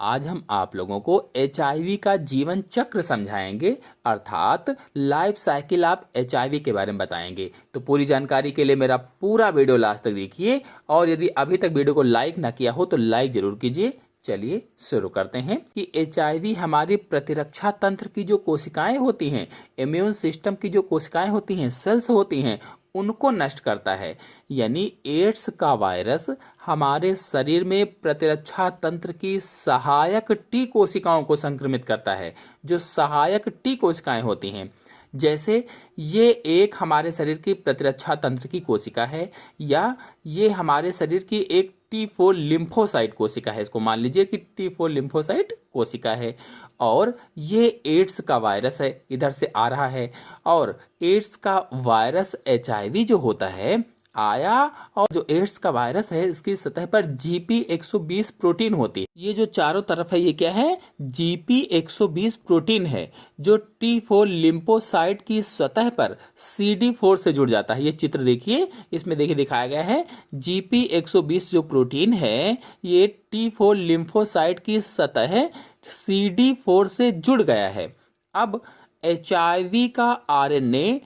आज हम आप लोगों को एचआईवी का जीवन चक्र समझाएंगे, अर्थात लाइफ साइकिल ऑफ एचआईवी के बारे में बताएंगे। तो पूरी जानकारी के लिए मेरा पूरा वीडियो लास्ट तक देखिए, और यदि अभी तक वीडियो को लाइक ना किया हो तो लाइक जरूर कीजिए। चलिए शुरू करते हैं कि एचआईवी हमारी प्रतिरक्षा तंत्र की जो कोशिकाएं होती हैं, इम्यून सिस्टम की जो कोशिकाएं होती हैं, सेल्स होती हैं, उनको नष्ट करता है। यानी एड्स का वायरस हमारे शरीर में प्रतिरक्षा तंत्र की सहायक टी कोशिकाओं को संक्रमित करता है। जो सहायक टी कोशिकाएं होती हैं, जैसे ये एक हमारे शरीर की प्रतिरक्षा तंत्र की कोशिका है, या ये हमारे शरीर की एक T4 लिम्फोसाइट कोशिका है। इसको मान लीजिए कि T4 लिम्फोसाइट कोशिका है, और ये एड्स का वायरस है, इधर से आ रहा है। और एड्स का वायरस एचआईवी जो होता है आया, और जो एड्स का वायरस है इसकी सतह पर GP120 प्रोटीन होती है। ये जो चारों तरफ है ये क्या है? GP120 प्रोटीन है, जो T4 लिम्फोसाइट की सतह पर CD4 से जुड़ जाता है। ये चित्र देखिए, इसमें देखिए दिखाया गया है GP120 जो प्रोटीन है ये T4 लिम्फोसाइट की सतह CD4 से जुड़ गया है। अब एचआईवी का आरएनए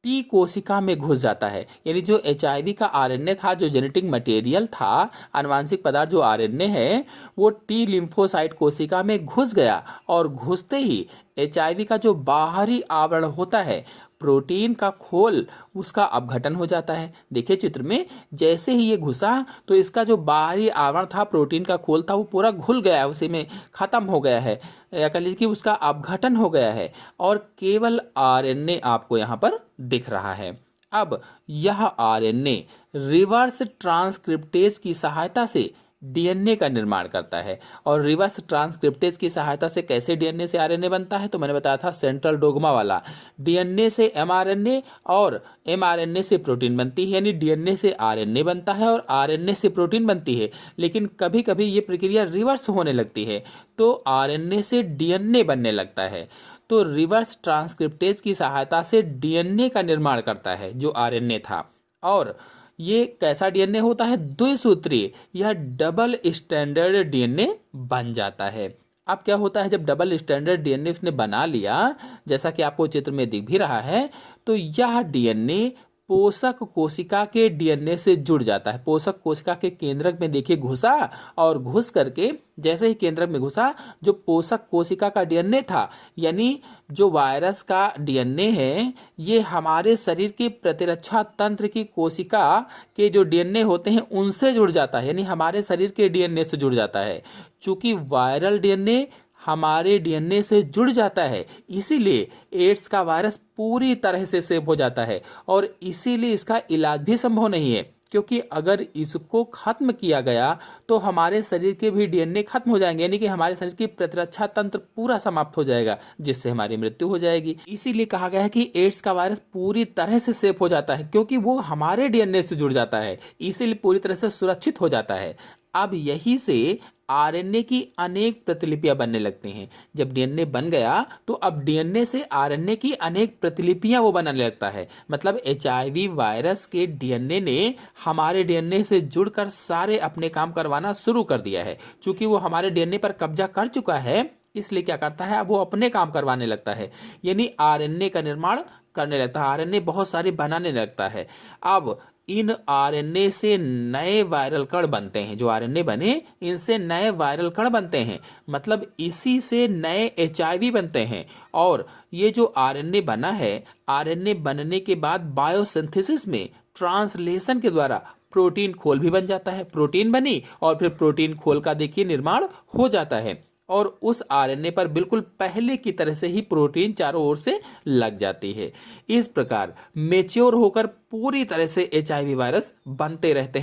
टी कोशिका में घुस जाता है। यानी जो एचआईवी का आरएनए था, जो जेनेटिक मटेरियल था, आनुवांशिक पदार्थ जो आरएनए है, वो टी लिम्फोसाइट कोशिका में घुस गया, और घुसते ही एचआईवी का जो बाहरी आवरण होता है, प्रोटीन का खोल, उसका अपघटन हो जाता है। देखिए चित्र में, जैसे ही ये घुसा तो इसका जो बाहरी आवरण था, प्रोटीन का खोल था, वो पूरा घुल गया है, उसी में खत्म हो गया है, या कह लीजिए कि उसका अपघटन हो गया है, और केवल आरएनए आपको यहाँ पर दिख रहा है। अब यह आरएनए रिवर्स ट्रांसक्रिप्टेज की सहायता से डीएनए का निर्माण करता है। और रिवर्स ट्रांसक्रिप्टेज की सहायता से कैसे डीएनए से आरएनए बनता है? तो मैंने बताया था सेंट्रल डोग्मा वाला, डीएनए से एमआरएनए और एमआरएनए से प्रोटीन बनती है। यानी डीएनए से आरएनए बनता है और आरएनए से प्रोटीन बनती है। लेकिन कभी कभी ये प्रक्रिया रिवर्स होने लगती है, तो आरएनए से डीएनए बनने लगता है। तो रिवर्स ट्रांसक्रिप्टेज की सहायता से डीएनए का निर्माण करता है जो आरएनए था। और ये कैसा डीएनए होता है? द्विसूत्रीय, यह डबल स्टैंडर्ड डीएनए बन जाता है। अब क्या होता है, जब डबल स्टैंडर्ड डीएनए उसने बना लिया, जैसा कि आपको चित्र में दिख भी रहा है, तो यह डीएनए पोषक कोशिका के डीएनए से जुड़ जाता है। पोषक कोशिका के केंद्रक में देखिए घुसा, और घुस करके जैसे ही केंद्रक में घुसा, जो पोषक कोशिका का डीएनए था, यानी जो वायरस का डीएनए है, ये हमारे शरीर की प्रतिरक्षा तंत्र की कोशिका के जो डीएनए होते हैं उनसे जुड़ जाता है। यानी हमारे शरीर के डीएनए से जुड़ जाता है। चूंकि वायरल डीएनए हमारे डीएनए से जुड़ जाता है, इसीलिए एड्स का वायरस पूरी तरह से सेव हो जाता है, और इसीलिए इसका इलाज भी संभव नहीं है। क्योंकि अगर इसको खत्म किया गया तो हमारे शरीर के भी डीएनए खत्म हो जाएंगे, यानी कि हमारे शरीर की प्रतिरक्षा तंत्र पूरा समाप्त हो जाएगा, जिससे हमारी मृत्यु हो जाएगी। इसीलिए कहा गया है कि एड्स का वायरस पूरी तरह से सेफ हो जाता है, क्योंकि वो हमारे डीएनए से जुड़ जाता है, इसीलिए पूरी तरह से सुरक्षित हो जाता है। अब यही से आरएनए की अनेक प्रतिलिपियां बनने लगती हैं। जब डीएनए बन गया तो अब डीएनए से आरएनए की अनेक प्रतिलिपियां वो बनने लगता है। मतलब एचआईवी वायरस के डीएनए ने हमारे डीएनए से जुड़कर सारे अपने काम करवाना शुरू कर दिया है। चूंकि वो हमारे डीएनए पर कब्जा कर चुका है, इसलिए क्या करता है, अब वो अपने काम करवाने लगता है, यानी आरएनए का निर्माण करने लगता है, आरएनए बहुत सारे बनाने लगता है। अब इन आरएनए से नए वायरल कण बनते हैं। जो आरएनए बने, इनसे नए वायरल कण बनते हैं, मतलब इसी से नए एचआईवी बनते हैं। और ये जो आरएनए बना है, आरएनए बनने के बाद बायोसिंथेसिस में ट्रांसलेशन के द्वारा प्रोटीन खोल भी बन जाता है। प्रोटीन बनी, और फिर प्रोटीन खोल का देखिए निर्माण हो जाता है, और उस आरएनए पर बिल्कुल पहले की तरह से ही प्रोटीन चारों ओर से लग जाती है। इस प्रकार मैच्योर होकर पूरी तरह से एचआईवी वायरस बनते रहते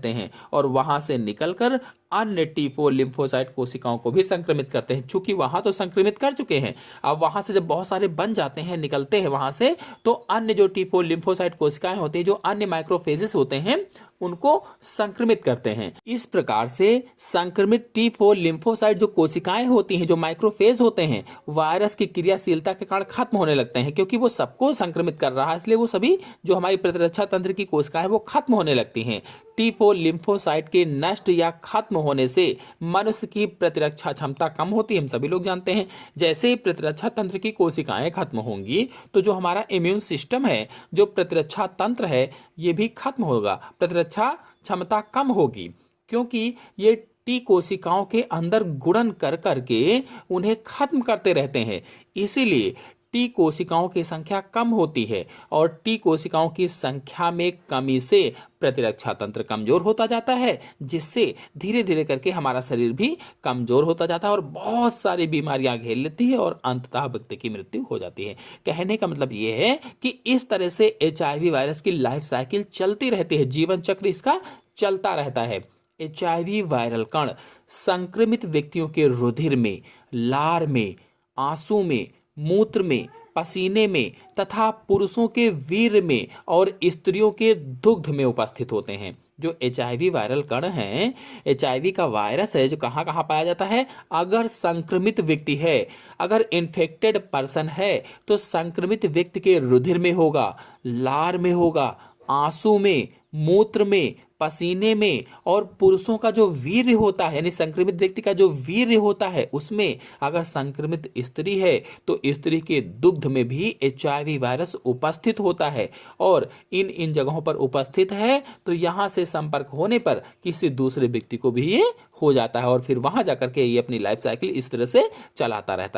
हैं, और वहां से निकलकर अन्य T4 लिम्फोसाइट कोशिकाओं को भी संक्रमित करते हैं। चूंकि वहां तो संक्रमित कर चुके हैं, अब वहां से जब बहुत सारे बन जाते हैं, निकलते हैं वहां से, तो अन्य जो T4 लिम्फोसाइट कोशिकाएं होती हैं, जो अन्य माइक्रोफेजेस होते हैं, उनको संक्रमित करते हैं। इस प्रकार से संक्रमित T4 लिम्फोसाइट जो कोशिकाएं होती हैं, जो माइक्रोफेज होते हैं, वायरस की क्रियाशीलता के कारण खत्म होने लगते हैं, क्योंकि वो सबको संक्रमित कर रहा है। इसलिए वो सभी जो हमारी हमारी प्रतिरक्षा तंत्र की कोशिकाएं वो खत्म होने लगती हैं। T4 लिम्फोसाइट के नष्ट या खत्म होने से मनुष्य की प्रतिरक्षा क्षमता कम होती है, हम सभी लोग जानते हैं। जैसे ही प्रतिरक्षा तंत्र की कोशिकाएं खत्म होंगी तो जो हमारा इम्यून सिस्टम है, जो प्रतिरक्षा तंत्र है, ये भी खत्म होगा, प्रतिरक्षा क्षमता कम होगी, क्योंकि ये टी कोशिकाओं के अंदर गुणन कर करके उन्हें खत्म करते रहते हैं। इसीलिए टी कोशिकाओं की संख्या कम होती है और टी कोशिकाओं की संख्या में कमी से प्रतिरक्षा तंत्र कमजोर होता जाता है, जिससे धीरे धीरे करके हमारा शरीर भी कमजोर होता जाता है और बहुत सारी बीमारियां घेर लेती है और अंततः व्यक्ति की मृत्यु हो जाती है। कहने का मतलब ये है कि इस तरह से HIV वायरस की लाइफ साइकिल चलती रहती है, जीवन चक्र इसका चलता रहता है। HIV वायरल कण संक्रमित व्यक्तियों के रुधिर में, लार में, आंसू में, मूत्र में, पसीने में तथा पुरुषों के वीर्य में और स्त्रियों के दुग्ध में उपस्थित होते हैं। जो HIV वायरल कण हैं, HIV का वायरस है जो कहाँ कहाँ पाया जाता है? अगर संक्रमित व्यक्ति है, अगर इन्फेक्टेड पर्सन है तो संक्रमित व्यक्ति के रुधिर में होगा, लार में होगा, आंसू में, मूत्र में, पसीने में और पुरुषों का जो वीर्य होता है, यानी संक्रमित व्यक्ति का जो वीर्य होता है उसमें, अगर संक्रमित स्त्री है तो स्त्री के दुग्ध में भी HIV वायरस उपस्थित होता है। और इन जगहों पर उपस्थित है तो यहां से संपर्क होने पर किसी दूसरे व्यक्ति को भी ये हो जाता है और फिर वहां जाकर के ये अपनी लाइफ साइकिल इस तरह से चलाता रहता है।